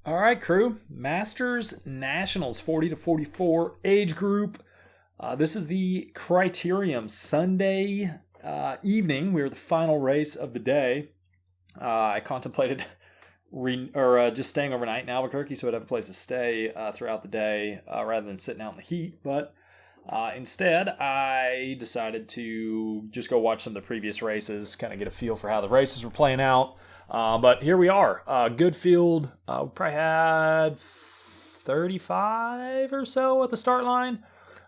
All right, crew. Masters Nationals 40 to 44 age group. This is the Criterium Sunday evening. We were the final race of the day. I contemplated just staying overnight in Albuquerque so I'd have a place to stay throughout the day rather than sitting out in the heat. But instead, I decided to just go watch some of the previous races, kind of get a feel for how the races were playing out. But here we are. Good field. We probably had 35 or so at the start line.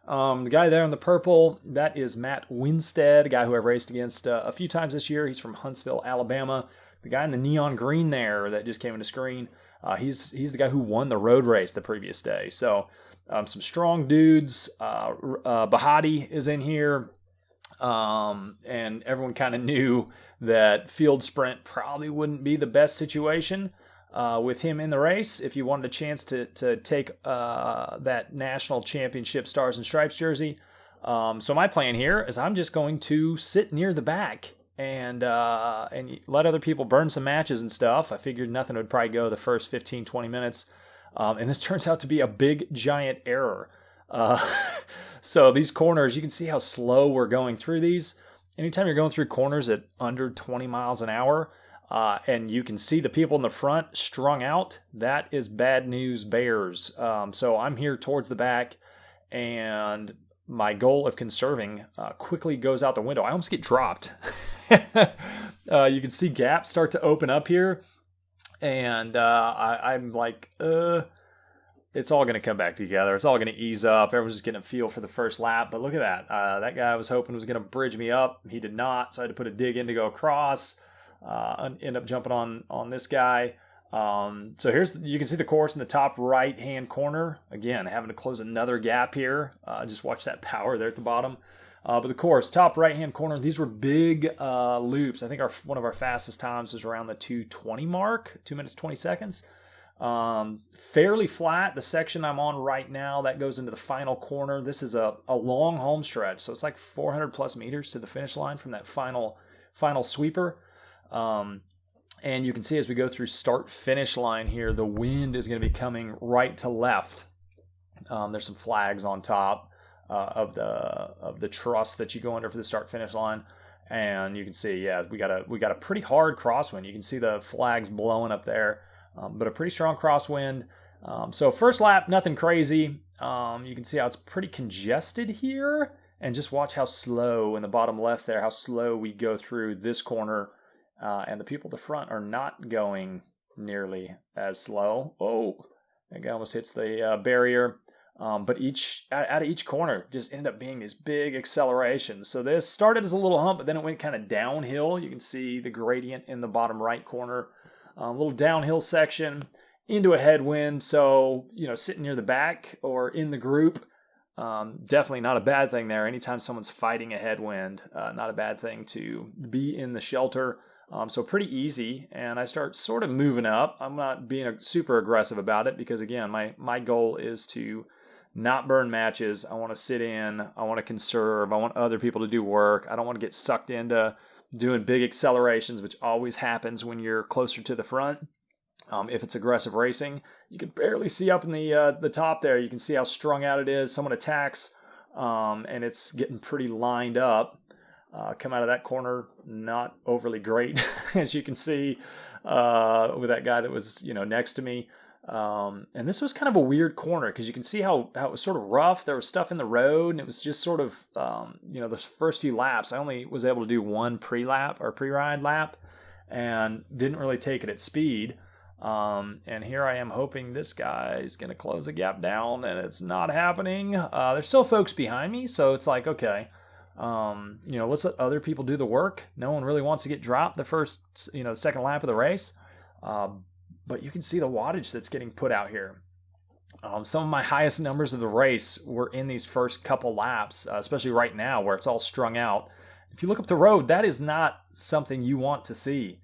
The guy there in the purple, that is Matt Winstead, a guy who I've raced against a few times this year. He's from Huntsville, Alabama. The guy in the neon green there that just came into screen, he's the guy who won the road race the previous day. So some strong dudes. Bahati is in here. And everyone kind of knew that field sprint probably wouldn't be the best situation with him in the race if you wanted a chance to take that national championship Stars and Stripes jersey. So my plan here is I'm just going to sit near the back and let other people burn some matches and stuff. I figured nothing would probably go the first 15, 20 minutes. And this turns out to be a big, giant error. So these corners, you can see how slow we're going through these. Anytime you're going through corners at under 20 miles an hour, and you can see the people in the front strung out, that is bad news bears. So I'm here towards the back, and my goal of conserving quickly goes out the window. I almost get dropped. You can see gaps start to open up here, and I'm like, it's all going to come back together. It's all going to ease up. Everyone's just getting a feel for the first lap. But look at that. That guy I was hoping was going to bridge me up. He did not, so I had to put a dig in to go across. End up jumping on this guy. So you can see the course in the top right-hand corner. Again, having to close another gap here. Just watch that power there at the bottom. But the course, top right-hand corner, these were big loops. I think one of our fastest times was around the 2:20 mark, 2 minutes, 20 seconds. Fairly flat. The section I'm on right now, that goes into the final corner. This is a long home stretch, so it's like 400 plus meters to the finish line from that final sweeper. And you can see as we go through start-finish line here, the wind is going to be coming right to left. There's some flags on top of the truss that you go under for the start-finish line. And you can see, yeah, we got a pretty hard crosswind. You can see the flags blowing up there. But a pretty strong crosswind. So first lap, nothing crazy. You can see how it's pretty congested here. And just watch how slow in the bottom left there, how slow we go through this corner. And the people at the front are not going nearly as slow. Oh, that guy almost hits the barrier. But out of each corner just ended up being these big accelerations. So this started as a little hump, but then it went kind of downhill. You can see the gradient in the bottom right corner. A little downhill section into a headwind. So, sitting near the back or in the group, definitely not a bad thing there. Anytime someone's fighting a headwind, not a bad thing to be in the shelter. So pretty easy. And I start sort of moving up. I'm not being super aggressive about it because, again, my goal is to not burn matches. I want to sit in. I want to conserve. I want other people to do work. I don't want to get sucked into doing big accelerations, which always happens when you're closer to the front. If it's aggressive racing, you can barely see up in the top there. You can see how strung out it is. Someone attacks, and it's getting pretty lined up. Come out of that corner, not overly great, as you can see with that guy that was next to me. And this was kind of a weird corner because you can see how it was sort of rough. There was stuff in the road, and it was just sort of, the first few laps, I only was able to do one pre-ride lap and didn't really take it at speed. And here I am hoping this guy is going to close the gap down, and it's not happening. There's still folks behind me, so it's like, okay, let's let other people do the work. No one really wants to get dropped the first, second lap of the race. But you can see the wattage that's getting put out here. Some of my highest numbers of the race were in these first couple laps, especially right now where it's all strung out. If you look up the road, that is not something you want to see.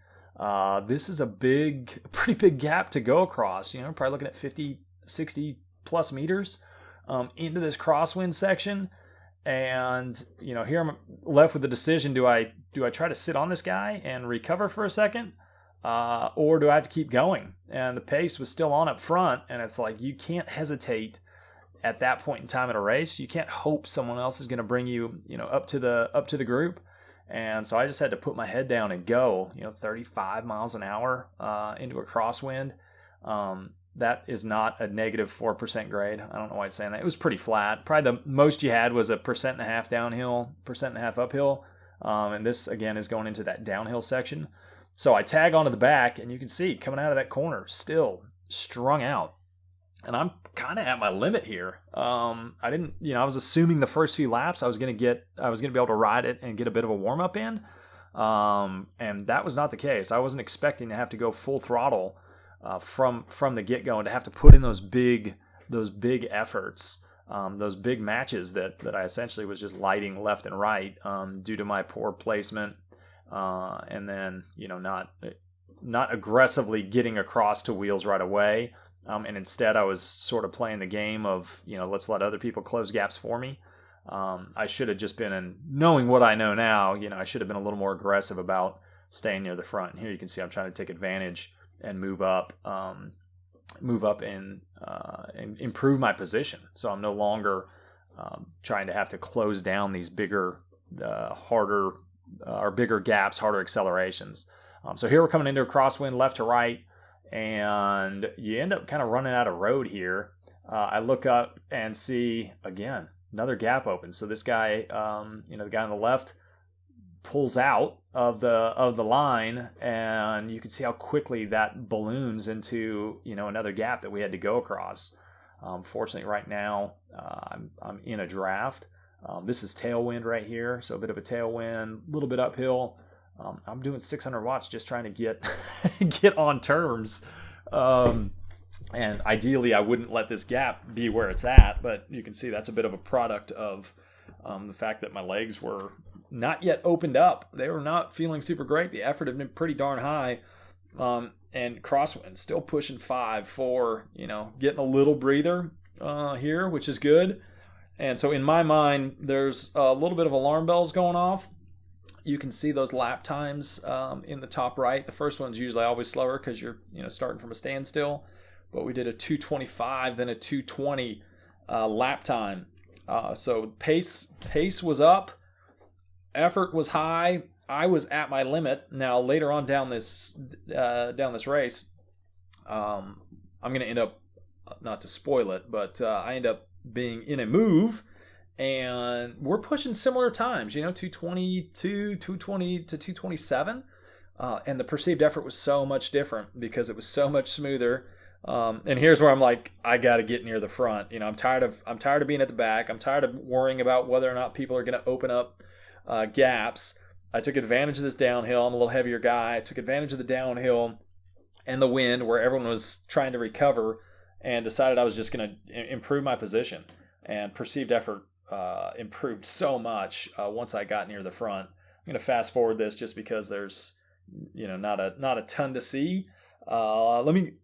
This is a pretty big gap to go across. Probably looking at 50, 60 plus meters into this crosswind section. And, here I'm left with the decision, do I try to sit on this guy and recover for a second? or do I have to keep going? And the pace was still on up front, and it's like you can't hesitate at that point in time in a race. You can't hope someone else is going to bring you, up to the group. And so I just had to put my head down and go, 35 miles an hour into a crosswind. That is not a negative 4% grade. I don't know why it's saying that. It was pretty flat. Probably the most you had was a 1.5% downhill, 1.5% uphill. And this, again, is going into that downhill section. So I tag onto the back, and you can see coming out of that corner, still strung out. And I'm kind of at my limit here. I was assuming the first few laps I was going to be able to ride it and get a bit of a warm up in. And that was not the case. I wasn't expecting to have to go full throttle from the get go, and to have to put in those big efforts, those big matches that I essentially was just lighting left and right due to my poor placement, and then not aggressively getting across to wheels right away. And instead I was sort of playing the game of, let's let other people close gaps for me. I should have just been, and knowing what I know now, I should have been a little more aggressive about staying near the front. And here you can see I'm trying to take advantage and move up and improve my position. So I'm no longer trying to have to close down these bigger, bigger gaps, harder accelerations. So here we're coming into a crosswind left to right, and you end up kind of running out of road here. I look up and see, again, another gap open. So this guy, the guy on the left, pulls out of the line, and you can see how quickly that balloons into another gap that we had to go across. Fortunately, right now I'm in a draft. This is tailwind right here, so a bit of a tailwind, a little bit uphill. I'm doing 600 watts just trying to get on terms. And ideally, I wouldn't let this gap be where it's at, but you can see that's a bit of a product of the fact that my legs were not yet opened up. They were not feeling super great. The effort had been pretty darn high. And crosswind still pushing 5, 4, getting a little breather here, which is good. And so in my mind, there's a little bit of alarm bells going off. You can see those lap times in the top right. The first one's usually always slower because you're starting from a standstill. But we did a 2:25, then a 2:20 lap time. So pace was up, effort was high. I was at my limit. Now later on down this race, I'm going to end up, not to spoil it, but I end up being in a move. And we're pushing similar times, 222, 220 to 227. And the perceived effort was so much different because it was so much smoother. And here's where I'm like, I got to get near the front. I'm tired of being at the back. I'm tired of worrying about whether or not people are going to open up gaps. I took advantage of this downhill. I'm a little heavier guy. I took advantage of the downhill and the wind where everyone was trying to recover, and decided I was just going to improve my position. And perceived effort improved so much once I got near the front. I'm going to fast forward this just because there's not a ton to see. Let me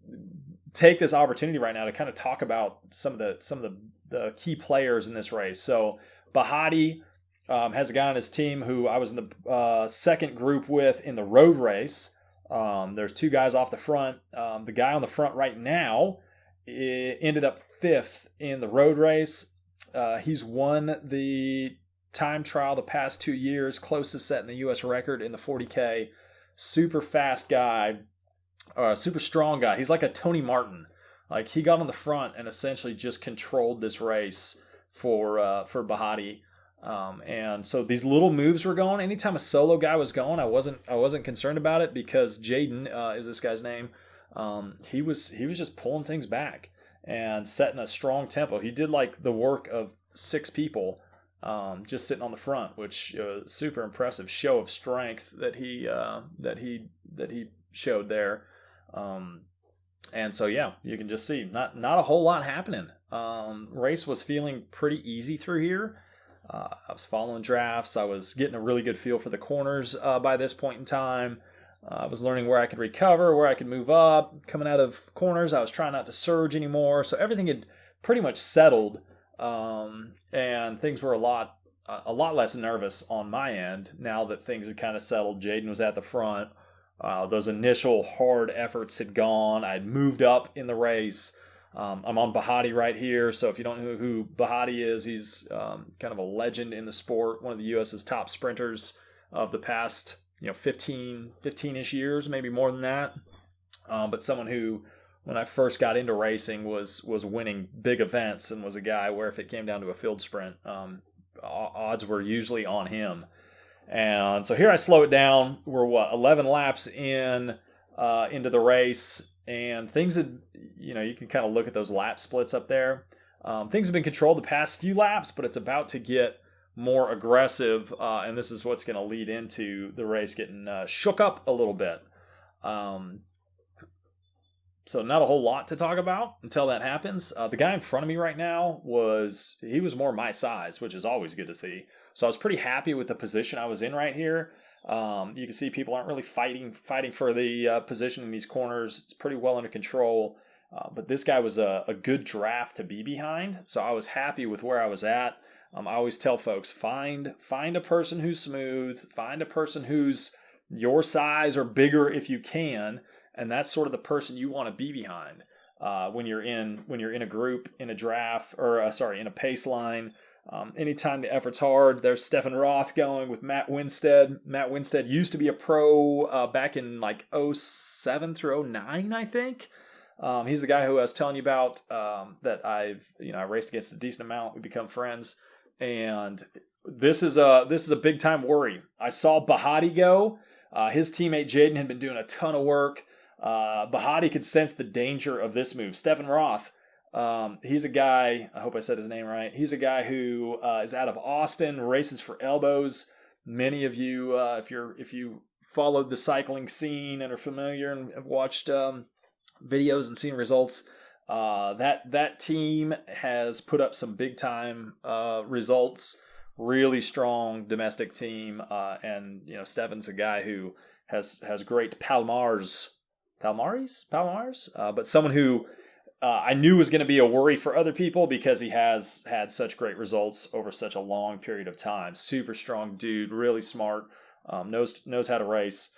take this opportunity right now to kind of talk about some of the key players in this race. So Bahati has a guy on his team who I was in the second group with in the road race. There's 2 guys off the front. The guy on the front right now ended up 5th in the road race. He's won the time trial the past 2 years, closest set in the U.S. record in the 40K. Super fast guy, super strong guy. He's like a Tony Martin. Like, he got on the front and essentially just controlled this race for Bahati. And so these little moves were going. Anytime a solo guy was going, I wasn't concerned about it because Jaden is this guy's name. He was just pulling things back and setting a strong tempo. He did like the work of 6 people just sitting on the front, which super impressive show of strength that he showed there. And so yeah, you can just see not a whole lot happening. Race was feeling pretty easy through here. I was following drafts. I was getting a really good feel for the corners by this point in time. I was learning where I could recover, where I could move up. Coming out of corners, I was trying not to surge anymore. So everything had pretty much settled, and things were a lot less nervous on my end now that things had kind of settled. Jaden was at the front. Those initial hard efforts had gone. I'd moved up in the race. I'm on Bahati right here. So if you don't know who Bahati is, he's kind of a legend in the sport, one of the U.S.'s top sprinters of the past 15-ish years, maybe more than that. But someone who, when I first got into racing, was winning big events and was a guy where if it came down to a field sprint, odds were usually on him. And so here I slow it down. We're 11 laps into the race, and things had, you can kind of look at those lap splits up there. Things have been controlled the past few laps, but it's about to get more aggressive, and this is what's going to lead into the race getting shook up a little bit. So not a whole lot to talk about until that happens. The guy in front of me right now was more my size, which is always good to see. So I was pretty happy with the position I was in right here. You can see people aren't really fighting for the position in these corners. It's pretty well under control. But this guy was a good draft to be behind. So I was happy with where I was at. I always tell folks, find a person who's smooth, find a person who's your size or bigger if you can, and that's sort of the person you want to be behind when you're in a group, in a draft, or in a pace line. Anytime the effort's hard, there's Stefan Roth going with Matt Winstead. Matt Winstead used to be a pro back in like 07 through 09, I think. He's the guy who I was telling you about that I raced against a decent amount. We become friends. And this is a big time worry. I saw Bahati go. His teammate Jaden had been doing a ton of work. Bahati could sense the danger of this move. Stefan Roth, he's a guy, I hope I said his name right. He's a guy who is out of Austin, races for elbows. Many of you, if you followed the cycling scene and are familiar and have watched videos and seen results, that team has put up some big time results. Really strong domestic team, and Stefan's a guy who has great Palmares, but someone who I knew was going to be a worry for other people because he has had such great results over such a long period of time. Super strong dude, really smart, knows how to race.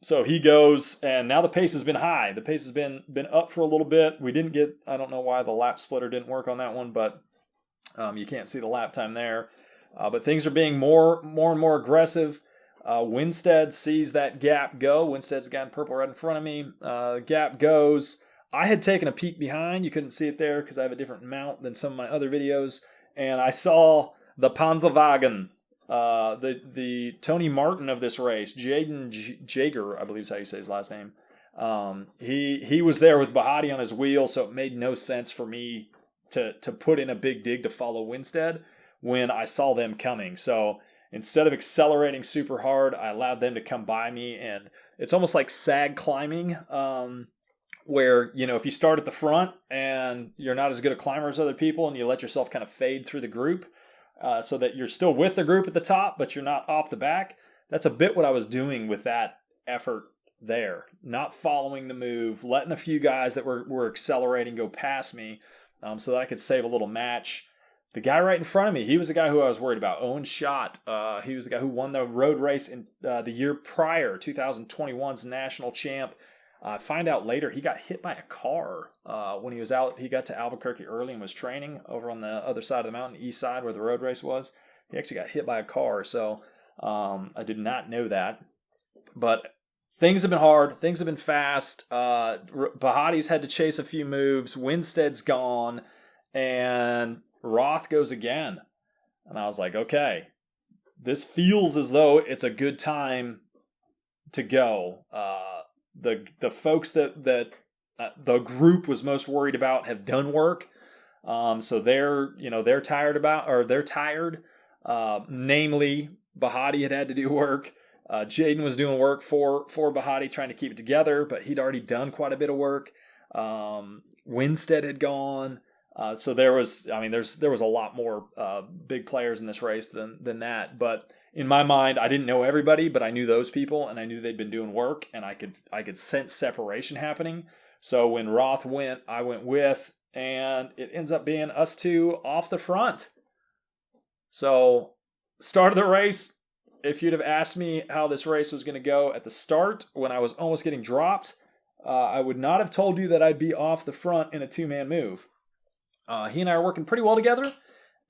So he goes, and now the pace has been high. The pace has been up for a little bit. We didn't get, I don't know why the lap splitter didn't work on that one, but you can't see the lap time there. But things are being more and more aggressive. Winstead sees that gap go. Winstead's the guy in purple right in front of me. Gap goes. I had taken a peek behind. You couldn't see it there because I have a different mount than some of my other videos. And I saw the Panzerwagen, the Tony Martin of this race, Jaden Jager, I believe is how you say his last name. He was there with Bahati on his wheel, so it made no sense for me to put in a big dig to follow Winstead when I saw them coming. So instead of accelerating super hard, I allowed them to come by me, and it's almost like sag climbing, where, if you start at the front and you're not as good a climber as other people and you let yourself kind of fade through the group so that you're still with the group at the top, but you're not off the back. That's a bit what I was doing with that effort there. Not following the move, letting a few guys that were accelerating go past me so that I could save a little match. The guy right in front of me, he was the guy who I was worried about, Owen Schott. He was the guy who won the road race in the year prior, 2021's national champ. Find out later he got hit by a car when he was out. He got to Albuquerque early and was training over on the other side of the mountain, east side where the road race was. He actually got hit by a car, so I did not know that. But things have been hard. Things have been fast. Bahati's had to chase a few moves. Winstead's gone, and Roth goes again. And I was like, okay, this feels as though it's a good time to go. The folks that the group was most worried about have done work. So they're tired. Namely, Bahati had to do work. Jaden was doing work for Bahati, trying to keep it together, but he'd already done quite a bit of work. Winstead had gone. So there was a lot more big players in this race than that. But in my mind, I didn't know everybody, but I knew those people, and I knew they'd been doing work, and I could sense separation happening. So when Roth went, I went with, and it ends up being us two off the front. So start of the race, if you'd have asked me how this race was going to go at the start when I was almost getting dropped, I would not have told you that I'd be off the front in a two-man move. He and I are working pretty well together,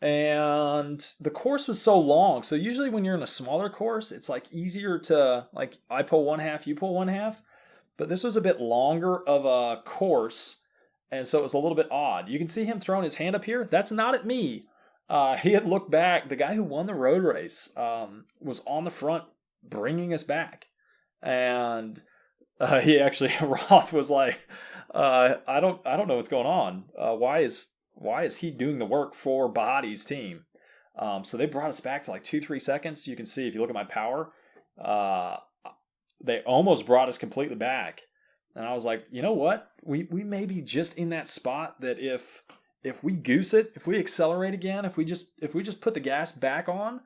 and the course was so long. So usually when you're in a smaller course, it's like easier to, like, I pull one half, you pull one half. But this was a bit longer of a course, and so it was a little bit odd. You can see him throwing his hand up here. That's not at me. He had looked back. The guy who won the road race was on the front bringing us back. And he actually, Roth was like, I don't know what's going on. Why is he doing the work for Body's team? So they brought us back to like 2-3 seconds. You can see if you look at my power, they almost brought us completely back. And I was like, you know what? We may be just in that spot that if we goose it, if we accelerate again, if we just put the gas back on,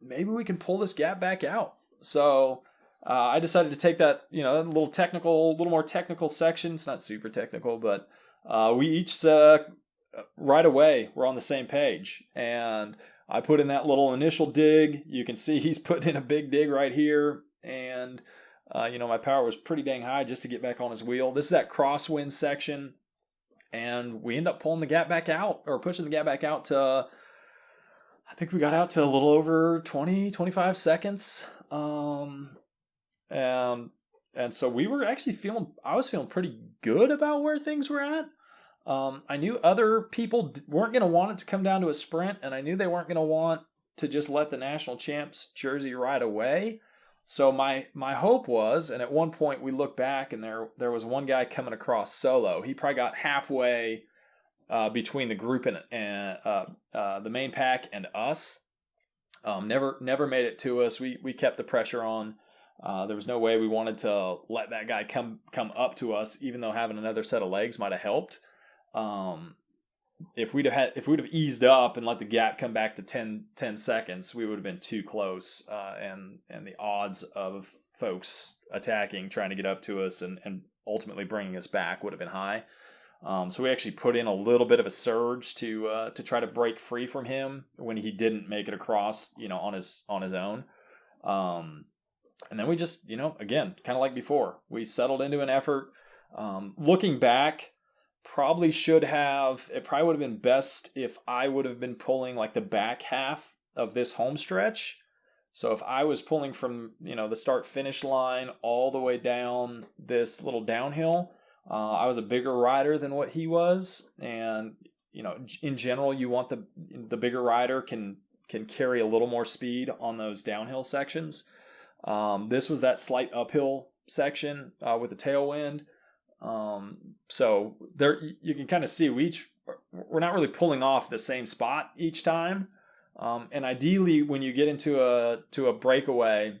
maybe we can pull this gap back out. So I decided to take that, a little more technical section. It's not super technical, but we each right away we're on the same page. And I put in that little initial dig. You can see he's putting in a big dig right here. And, my power was pretty dang high just to get back on his wheel. This is that crosswind section. And we end up pulling the gap back out, or pushing the gap back out to, I think we got out to a little over 20-25 seconds. And so we were actually I was feeling pretty good about where things were at. I knew other people weren't going to want it to come down to a sprint, and I knew they weren't going to want to just let the national champs jersey ride away. So my hope was, and at one point we looked back and there was one guy coming across solo. He probably got halfway between the group and the main pack and us. Never made it to us. We kept the pressure on. There was no way we wanted to let that guy come up to us, even though having another set of legs might have helped. If we'd have eased up and let the gap come back to 10 seconds, we would have been too close. And the odds of folks attacking, trying to get up to us and ultimately bringing us back would have been high. So we actually put in a little bit of a surge to try to break free from him when he didn't make it across, on his own. And then we just, again, kind of like before, we settled into an effort. Looking back, it probably would have been best if I would have been pulling like the back half of this home stretch. So if I was pulling from, the start finish line all the way down this little downhill, I was a bigger rider than what he was. And, in general, you want the bigger rider can carry a little more speed on those downhill sections. This was that slight uphill section with the tailwind. So there you can kind of see we're not really pulling off the same spot each time. And ideally, when you get into a breakaway,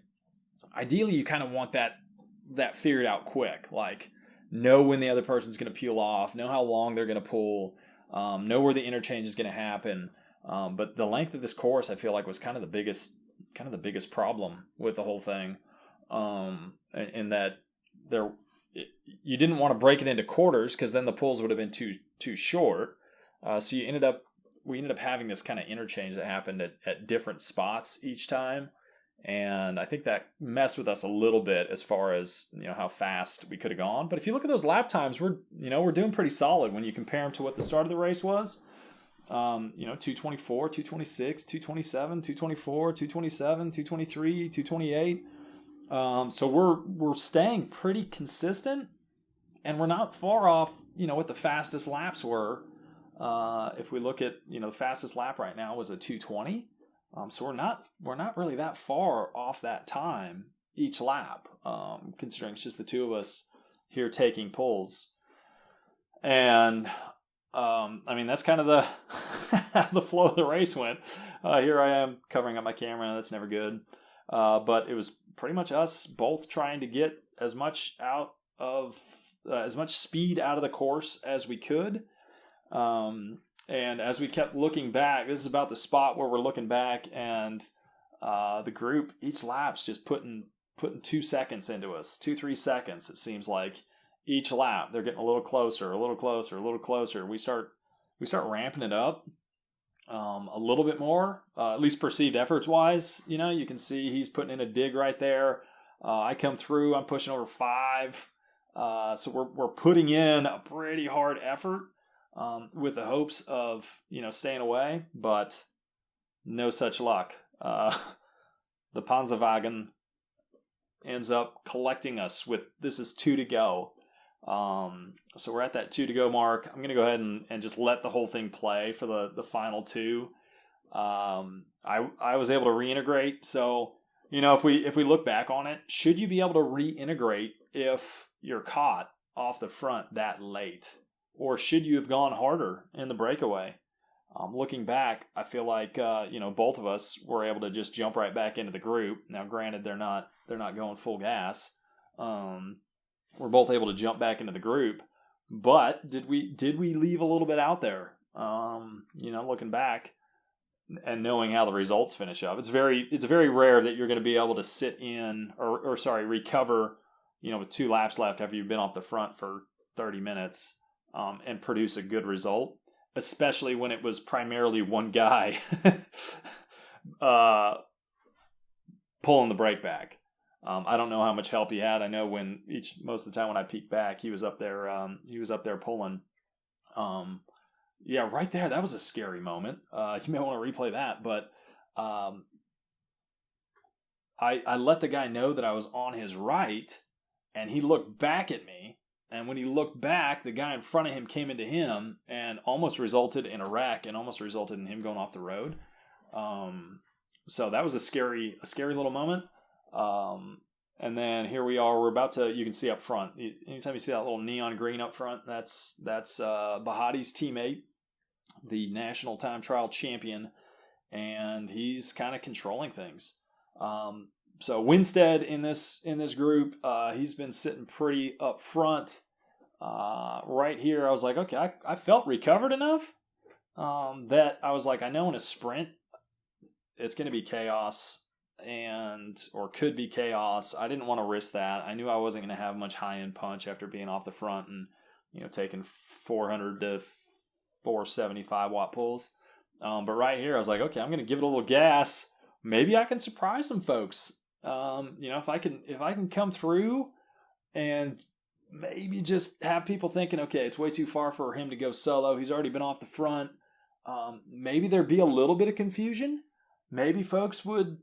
ideally you kind of want that figured out quick. Like, know when the other person's going to peel off, know how long they're going to pull, know where the interchange is going to happen. But the length of this course, I feel like, was kind of the biggest problem with the whole thing. In that you didn't want to break it into quarters, because then the pulls would have been too short. So we ended up having this kind of interchange that happened at different spots each time. And I think that messed with us a little bit as far as, how fast we could have gone. But if you look at those lap times, we're doing pretty solid when you compare them to what the start of the race was. 224, 226, 227, 224, 227, 223, 228. So we're staying pretty consistent, and we're not far off, what the fastest laps were. If we look at, the fastest lap right now was a 220. So we're not really that far off that time each lap, considering it's just the two of us here taking pulls. And that's kind of the flow of the race went. Here I am covering up my camera. That's never good. But it was pretty much us both trying to get as much speed out of the course as we could. And as we kept looking back, this is about the spot where we're looking back, and the group, each lap's just putting 2 seconds into us, 2-3 seconds. It seems like each lap they're getting a little closer, a little closer, a little closer. We start ramping it up. a little bit more, at least perceived efforts wise. You can see he's putting in a dig right there. I come through, I'm pushing over 5. So we're putting in a pretty hard effort with the hopes of, staying away, but no such luck. The Panzerwagen ends up collecting us with, this is 2 to go. So we're at that 2 to go mark. I'm going to go ahead and just let the whole thing play for the final 2. I was able to reintegrate. So, if we look back on it, should you be able to reintegrate if you're caught off the front that late? Or should you have gone harder in the breakaway? Looking back, I feel like, both of us were able to just jump right back into the group. Now, granted, they're not going full gas. We're both able to jump back into the group, but did we leave a little bit out there? Looking back and knowing how the results finish up, it's very rare that you're going to be able to sit in or recover, with 2 laps left after you've been off the front for 30 minutes, and produce a good result, especially when it was primarily one guy pulling the brake back. I don't know how much help he had. I know most of the time when I peek back, he was up there pulling. Right there, that was a scary moment. You may want to replay that, but I let the guy know that I was on his right, and he looked back at me. And when he looked back, the guy in front of him came into him and almost resulted in a wreck and almost resulted in him going off the road. So that was a scary little moment. And then here we are. We're about to. You can see up front. Anytime you see that little neon green up front, that's Bahati's teammate, the national time trial champion, and he's kind of controlling things. So Winstead in this group, he's been sitting pretty up front. Right here, I was like, okay, I felt recovered enough that I was like, I know in a sprint it's going to be chaos or could be chaos. I didn't want to risk that. I knew I wasn't going to have much high-end punch after being off the front and taking 400 to 475 watt pulls. But right here, I was like, okay, I'm going to give it a little gas. Maybe I can surprise some folks. If I can come through and maybe just have people thinking, okay, it's way too far for him to go solo. He's already been off the front. Maybe there'd be a little bit of confusion. Maybe folks would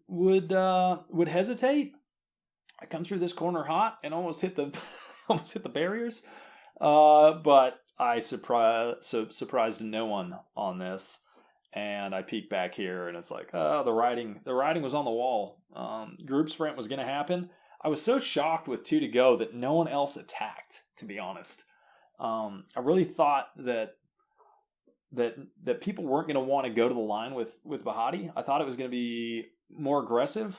hesitate. I come through this corner hot and almost hit the barriers. But I surprised no one on this. And I peek back here, and it's like, the writing was on the wall. Group sprint was going to happen. I was so shocked with 2 to go that no one else attacked, to be honest. I really thought that people weren't going to want to go to the line with Bahati. I thought it was going to be more aggressive,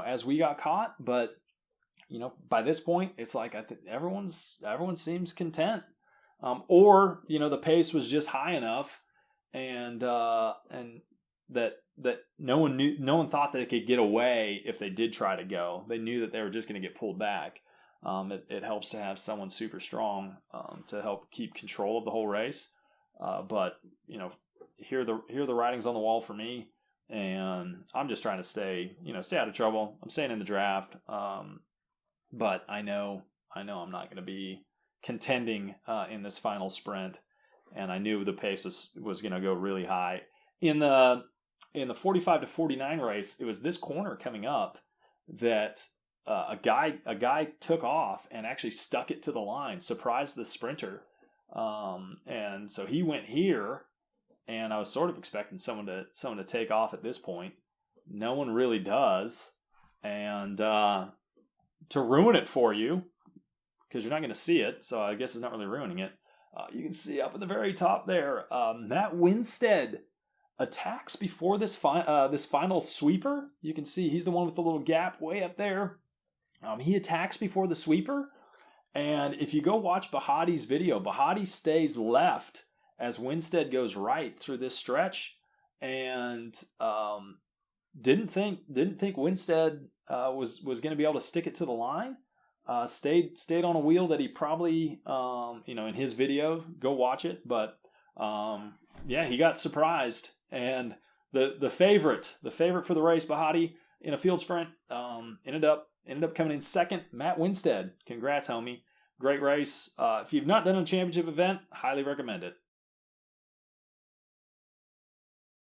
as we got caught. But, by this point, it's like everyone seems content. Or, the pace was just high enough. And that no one thought they could get away if they did try to go. They knew that they were just going to get pulled back. It helps to have someone super strong to help keep control of the whole race. But here the writing's on the wall for me, and I'm just trying to stay out of trouble. I'm staying in the draft, but I know I'm not going to be contending in this final sprint. And I knew the pace was going to go really high. In the 45 to 49 race, it was this corner coming up that a guy took off and actually stuck it to the line, surprised the sprinter. And so he went here, and I was sort of expecting someone to take off at this point. No one really does. And to ruin it for you, because you're not going to see it, so I guess it's not really ruining it. You can see up at the very top there, Matt Winstead attacks before this final sweeper. You can see he's the one with the little gap way up there. He attacks before the sweeper. And if you go watch Bahati's video, Bahati stays left as Winstead goes right through this stretch. And didn't think Winstead was going to be able to stick it to the line. Stayed on a wheel that he probably, in his video, go watch it. But, he got surprised And the favorite for the race, Bahati, in a field sprint, ended up coming in second. Matt Winstead. Congrats, homie. Great race. If you've not done a championship event, highly recommend it.